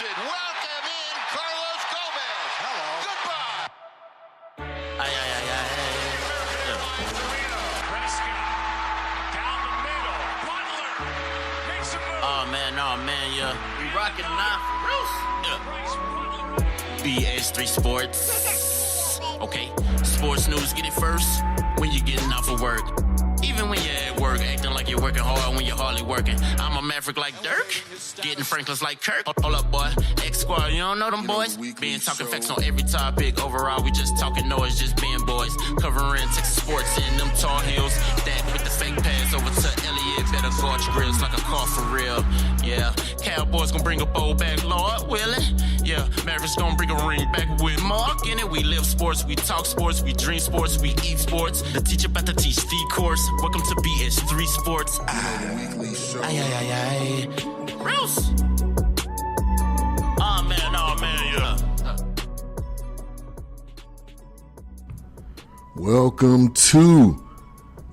Houston, welcome in Carlos Gomez. Hello. Goodbye. Ay. Down the middle. Butler makes a move. Oh man, yeah. We rocking now. BS3 Sports. Okay, sports news, get it first when you're getting off of work. Even when you're at work, acting like you're working hard when you're hardly working. I'm a maverick like Dirk, getting Franklin's like Kirk. Hold up, boy. X-Squad, you don't know them boys? Being talking facts on every topic. Overall, we just talking noise, just being boys. Covering Texas sports in them tall hills. That with the fake pass over to Elliott. Better guard your grills like a car for real. Yeah, Cowboys gonna bring a bowl back, Lord, will it? Yeah, Mavericks gonna bring a ring back with Mark in it. We live sports, we talk sports, we dream sports, we eat sports. The teacher about to teach the course. Welcome to BS3 Sports. Ay. Gross. Oh man, yeah. Welcome to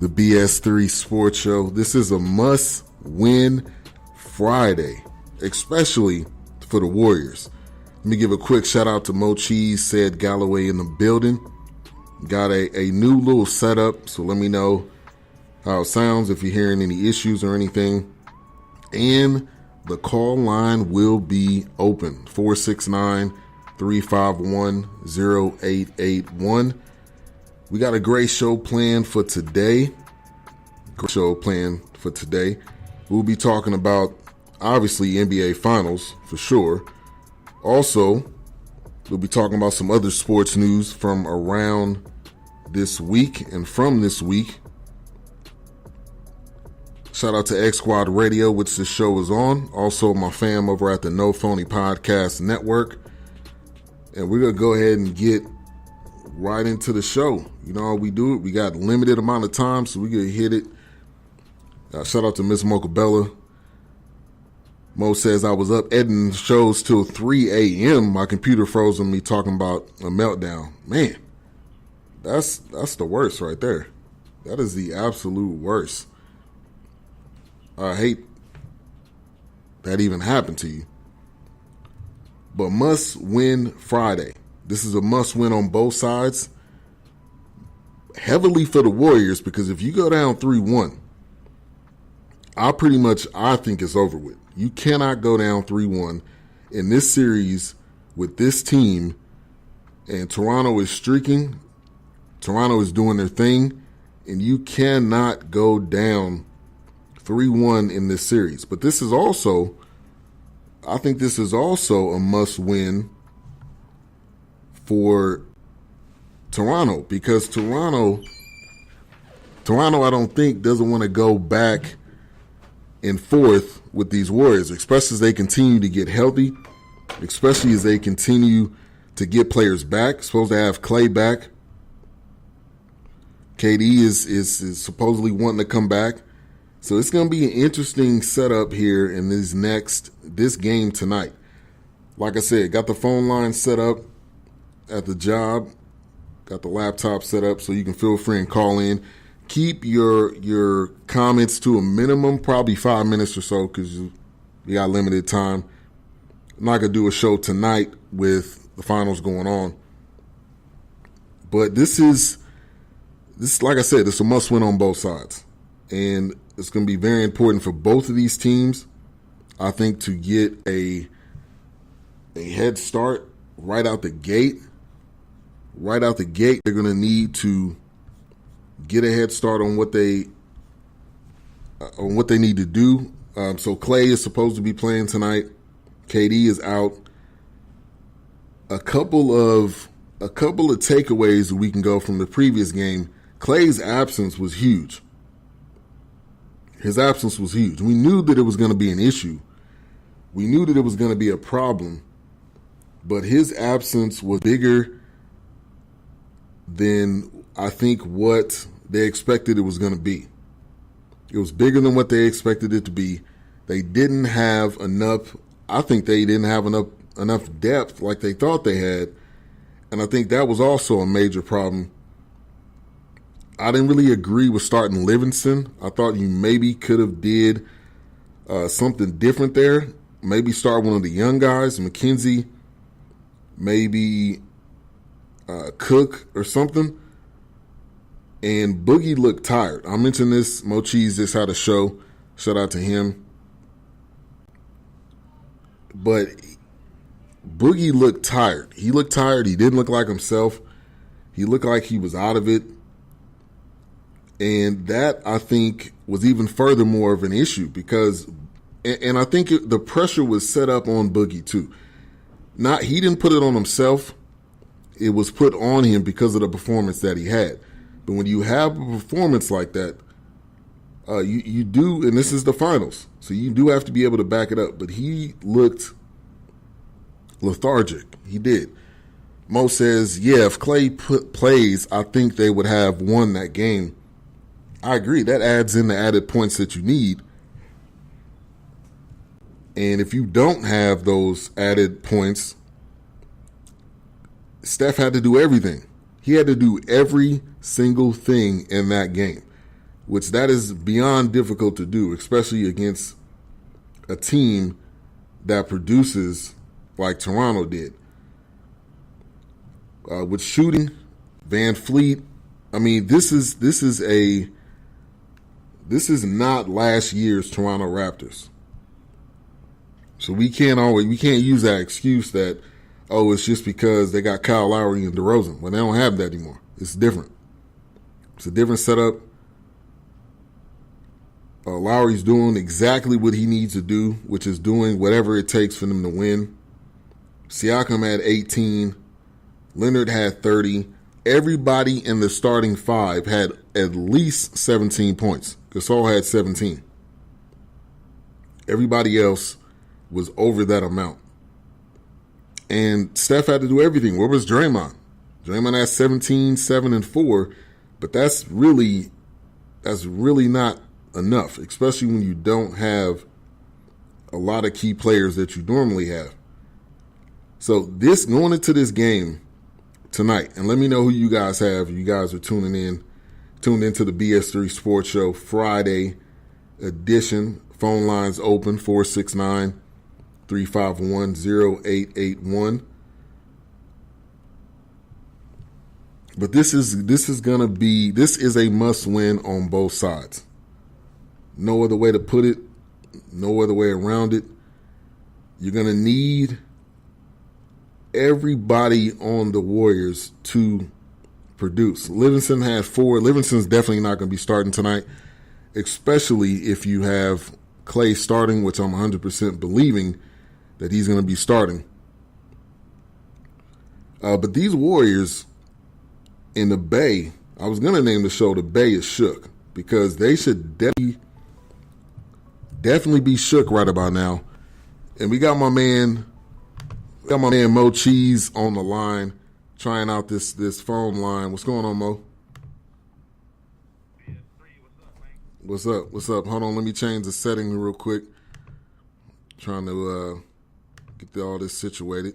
the BS3 Sports Show. This is a must-win Friday, especially for the Warriors. Let me give a quick shout out to Mo Cheese, said Galloway in the building. Got a new little setup, so let me know how it sounds if you're hearing any issues or anything. And the call line will be open, 469-351-0881. We got a great show planned for today. We'll be talking about, obviously, NBA Finals for sure. Also, we'll be talking about some other sports news from around this week and from this week. Shout out to X Squad Radio, which this show is on. Also, my fam over at the No Phony Podcast Network. And we're going to go ahead and get right into the show. You know how we do it. We got limited amount of time, so we're going to hit it. Shout out to Miss Mocabella. Mo says, I was up editing shows till 3 a.m. My computer froze on me talking about a meltdown. Man, that's the worst right there. That is the absolute worst. I hate that even happened to you. But must win Friday. This is a must win on both sides. Heavily for the Warriors, because if you go down 3-1, I think it's over with. You cannot go down 3-1 in this series with this team, and Toronto is streaking. Toronto is doing their thing, and you cannot go down 3-1 in this series. But this is also, I think this is also a must-win for Toronto, because Toronto, I don't think, doesn't want to go back and forth with these Warriors, especially as they continue to get healthy, especially as they continue to get players back. Supposed to have Clay back. KD is supposedly wanting to come back. So it's going to be an interesting setup here in this game tonight. Like I said, got the phone line set up at the job, got the laptop set up, so you can feel free and call in. Keep your comments to a minimum, probably 5 minutes or so, because you got limited time. I'm not going to do a show tonight with the finals going on. But this is, like I said, it's a must-win on both sides. And it's going to be very important for both of these teams, I think, to get a head start right out the gate. Right out the gate, they're going to need to get a head start on what they need to do. So Clay is supposed to be playing tonight. KD is out. A couple of takeaways that we can go from the previous game. Clay's absence was huge. His absence was huge. We knew that it was going to be an issue. We knew that it was going to be a problem. But his absence was bigger than I think what they expected it was going to be. It was bigger than what they expected it to be. They didn't have enough. I think they didn't have enough depth like they thought they had. And I think that was also a major problem. I didn't really agree with starting Livingston. I thought you maybe could have did something different there. maybe start one of the young guys, McKenzie, maybe Cook or something. And Boogie looked tired. I mentioned this. Mo Cheese just had a show. Shout out to him. But Boogie looked tired. He looked tired. He didn't look like himself. He looked like he was out of it. And that, I think, was even further more of an issue because, and I think the pressure was set up on Boogie too. He didn't put it on himself. It was put on him because of the performance that he had. But when you have a performance like that, you do, and this is the finals, so you do have to be able to back it up. But he looked lethargic. He did. Mo says, yeah, if Clay plays, I think they would have won that game. I agree. That adds in the added points that you need. And if you don't have those added points, Steph had to do everything. He had to do every single thing in that game, which that is beyond difficult to do, especially against a team that produces like Toronto did. With shooting, Van Fleet, I mean, this is not last year's Toronto Raptors. So we can't use that excuse that, oh, it's just because they got Kyle Lowry and DeRozan. Well, they don't have that anymore. It's different. It's a different setup. Lowry's doing exactly what he needs to do, which is doing whatever it takes for them to win. Siakam had 18. Leonard had 30. Everybody in the starting five had at least 17 points. Gasol had 17. Everybody else was over that amount. And Steph had to do everything. Where was Draymond? Draymond had 17, 7, and 4. But that's really not enough, especially when you don't have a lot of key players that you normally have. So going into this game tonight, and let me know who you guys have. You guys are tuned into the BS3 Sports Show Friday edition. Phone lines open 469-351-0881. But this is a must win on both sides. No other way to put it, no other way around it. You're going to need everybody on the Warriors to produce. Livingston had 4. Livingston's definitely not going to be starting tonight, especially if you have Clay starting, which I'm 100% believing that he's going to be starting. But these Warriors in the Bay, I was going to name the show The Bay is Shook, because they should definitely be shook right about now. And we got my man Mo Cheese on the line, trying out this phone line. What's going on, Mo? BS3, what's up, man? What's up? Hold on, let me change the setting real quick. Trying to get all this situated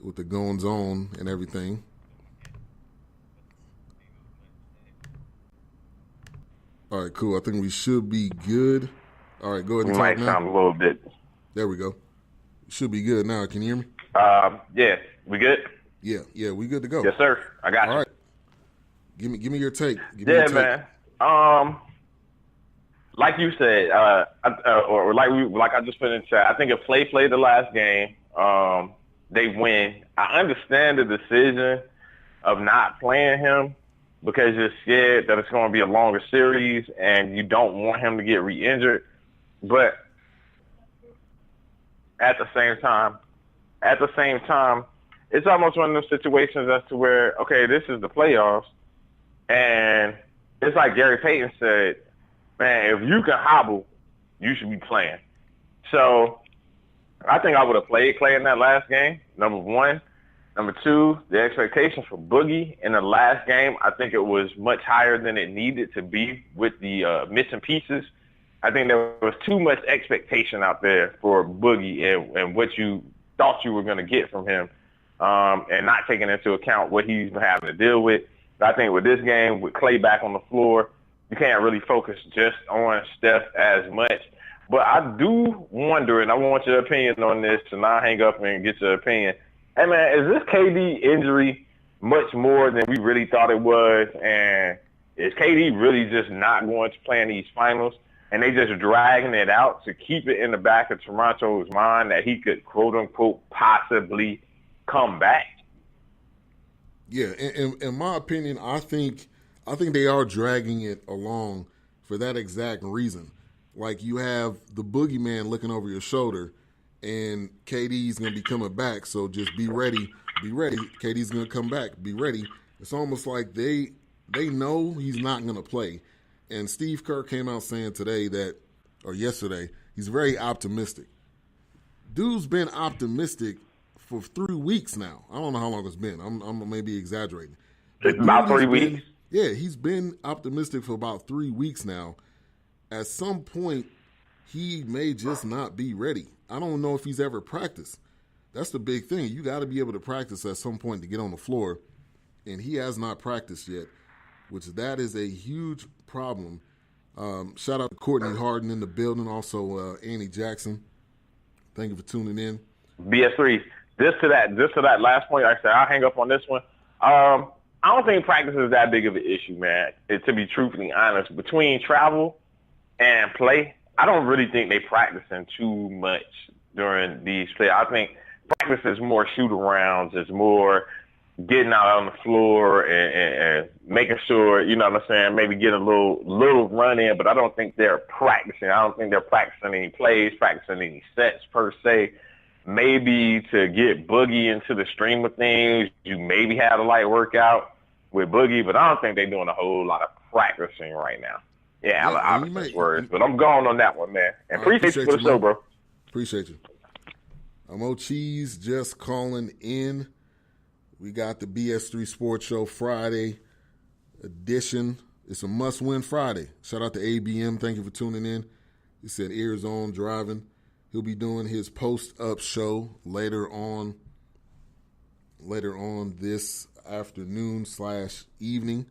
with the goings on and everything. All right, cool. I think we should be good. All right, go ahead and You talk might now. sound a little bit. There we go. Should be good now. Can you hear me? Yeah, we good? Yeah, we good to go. Yes, sir. I got All you. right. Give me your take. Give me your Yeah, take. man. Like you said, or like I just put in chat. I think if Clay played the last game, they win. I understand the decision of not playing him because you're scared that it's going to be a longer series and you don't want him to get re-injured. But at the same time, it's almost one of those situations as to where, okay, this is the playoffs, and it's like Gary Payton said, man, if you can hobble, you should be playing. So I think I would have played Clay in that last game, number one. Number two, the expectations for Boogie in the last game, I think it was much higher than it needed to be with the missing pieces. I think there was too much expectation out there for Boogie and what you thought you were going to get from him, and not taking into account what he's been having to deal with. But I think with this game, with Clay back on the floor, you can't really focus just on Steph as much. But I do wonder, and I want your opinion on this, and I'll hang up and get your opinion. Hey, man, is this KD injury much more than we really thought it was? And is KD really just not going to play in these finals? And they just dragging it out to keep it in the back of Toronto's mind that he could, quote unquote, possibly come back? Yeah, in my opinion, I think they are dragging it along for that exact reason. Like, you have the boogeyman looking over your shoulder, and KD's going to be coming back, so just be ready. Be ready. KD's going to come back. Be ready. It's almost like they know he's not going to play. And Steve Kerr came out saying yesterday, he's very optimistic. Dude's been optimistic for 3 weeks now. I don't know how long it's been. I'm maybe exaggerating. It's about 3 weeks. Yeah, he's been optimistic for about 3 weeks now. At some point, he may just not be ready. I don't know if he's ever practiced. That's the big thing. You got to be able to practice at some point to get on the floor, and he has not practiced yet, which that is a huge problem. Shout out to Courtney Harden in the building, also Annie Jackson. Thank you for tuning in. BS3, just to that last point, like I said, I'll hang up on this one. I don't think practice is that big of an issue, man. To be truthfully honest, between travel and play, I don't really think they practicing too much during these play. I think practice is more shoot-arounds, it's more getting out on the floor and making sure, you know what I'm saying, maybe get a little run in, but I don't think they're practicing. I don't think they're practicing any plays, practicing any sets per se. Maybe to get Boogie into the stream of things, you maybe have a light workout with Boogie, but I don't think they're doing a whole lot of practicing right now. Yeah, obvious words, but I'm going on that one, man. And appreciate you for the show, bro. Appreciate you. Mo Cheese just calling in. We got the BS3 Sports Show Friday edition. It's a must-win Friday. Shout out to ABM. Thank you for tuning in. He said ears on driving. He'll be doing his post-up show later on this afternoon/evening.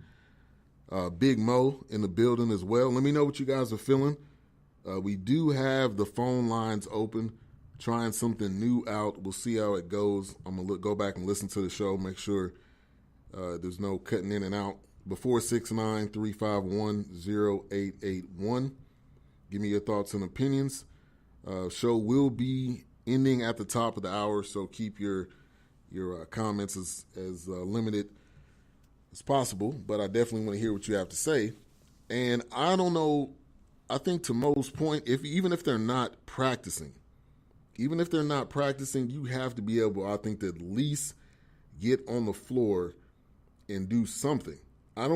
Big Mo in the building as well. Let me know what you guys are feeling. We do have the phone lines open, trying something new out. We'll see how it goes. I'm going to go back and listen to the show, make sure there's no cutting in and out. Before 693510881. Give me your thoughts and opinions. Show will be ending at the top of the hour, so keep your comments as limited as possible, but I definitely want to hear what you have to say. And I don't know, I think to Mo's point, even if they're not practicing, you have to be able, I think, to at least get on the floor and do something. I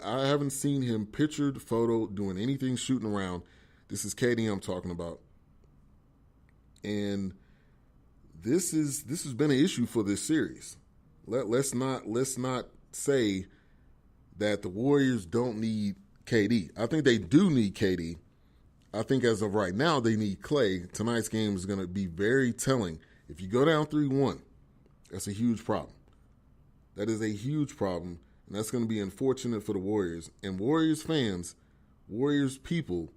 haven't seen him pictured, photo, doing anything, shooting around. This is KD I'm talking about. And this has been an issue for this series. Let's not say that the Warriors don't need KD. I think they do need KD. I think as of right now, they need Clay. Tonight's game is going to be very telling. If you go down 3-1, that's a huge problem. That is a huge problem, and that's going to be unfortunate for the Warriors. And Warriors fans, Warriors people,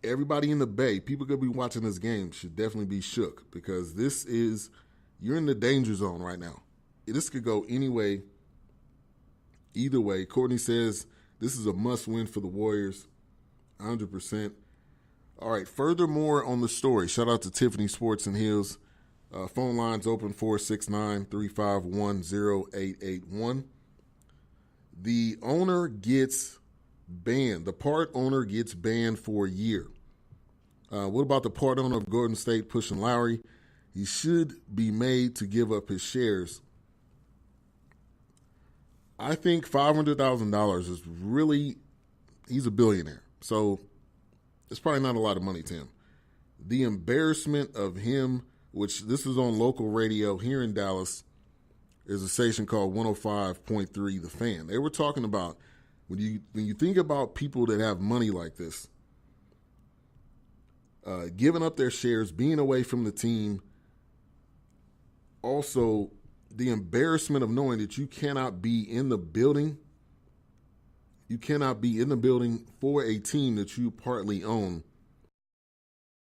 everybody in the Bay, people going to be watching this game should definitely be shook, because you're in the danger zone right now. This could go either way. Courtney says this is a must-win for the Warriors, 100%. All right, furthermore on the story, shout out to Tiffany Sports and Hills. Phone lines open 469-351-0881. The owner gets banned. The part owner gets banned for a year. What about the part owner of Golden State pushing Lowry? He should be made to give up his shares. I think $500,000 is really, he's a billionaire. So it's probably not a lot of money to him. The embarrassment of him, which this is on local radio here in Dallas, is a station called 105.3 The Fan. They were talking about, when you think about people that have money like this, giving up their shares, being away from the team, also the embarrassment of knowing that you cannot be in the building You cannot be in the building for a team that you partly own